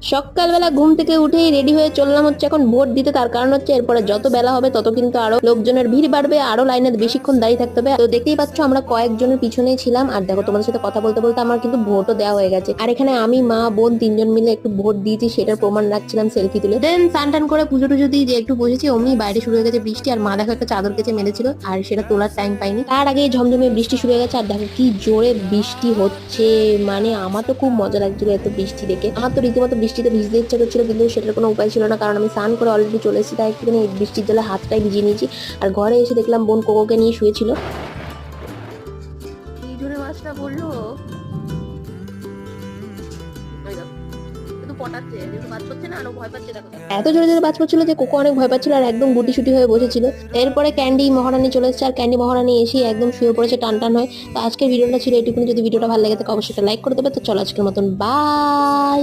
সকালবেলা ঘুম থেকে উঠেই রেডি হয়ে চললাম হচ্ছে এখন ভোট দিতে। তার কারণ হচ্ছে এরপরে যত বেলা হবে তত কিন্তু আরো লোকজনের ভিড় বাড়বে, আরো লাইনে বেশিক্ষণ দাঁড়িয়ে থাকতে হবে। তো দেখতেই পাচ্ছ আমরা কয়েকজনের পিছনেই ছিলাম। আর দেখো তোমাদের সাথে কথা বলতে বলতে আমার কিন্তু ভোটও দেওয়া হয়ে গেছে। আর এখানে আমি মা বোন তিনজন মিলে একটু ভোট দিয়েছি সেটার প্রমাণ রাখছিলাম সেলফি তুলে। দেন টান টান করে পুজো টুজো দিয়ে যে একটু বসেছি অমনি বাইরে শুরু হয়ে গেছে বৃষ্টি। আর মা দেখো একটা চাদর কেচে মেলেছিল আর সেটা তোলার টাইম পাইনি, তার আগে ঝমঝমে বৃষ্টি শুরু হয়ে গেছে। আর দেখো কি জোরে বৃষ্টি হচ্ছে, মানে আমার তো খুব মজা লাগছিল এত বৃষ্টি দেখে। আমার তো রীতিমতো বৃষ্টিতে ভিজতে ইচ্ছা করছিল, কিন্তু সেটার কোনো উপায় ছিল না কারণ আমি স্নান করে অলরেডি চলে এসেছি। তাই একটুখানি বৃষ্টির জলে হাতটাই ভিজিয়ে নিয়েছি। আর ঘরে এসে দেখলাম বোন কোকোকে নিয়ে শুয়েছিল। এই জোরে মাছটা বললো এত জোরে জোরে বাজ পড়ছিল যে কোকো অনেক ভয় পাচ্ছিল আর একদম গুটিসুটি হয়ে বসেছিল। এরপরে ক্যান্ডি মহারানী চলে এসেছে আর ক্যান্ডি মহারানী এসে একদম শুয়ে পড়েছে টান টান হয়ে। তো আজকের ভিডিওটা ছিল এটুকুনি। যদি ভিডিওটা ভালো লাগে থাকে অবশ্যই একটা লাইক করে দেবে। তো চলো আজকের মতন বাই।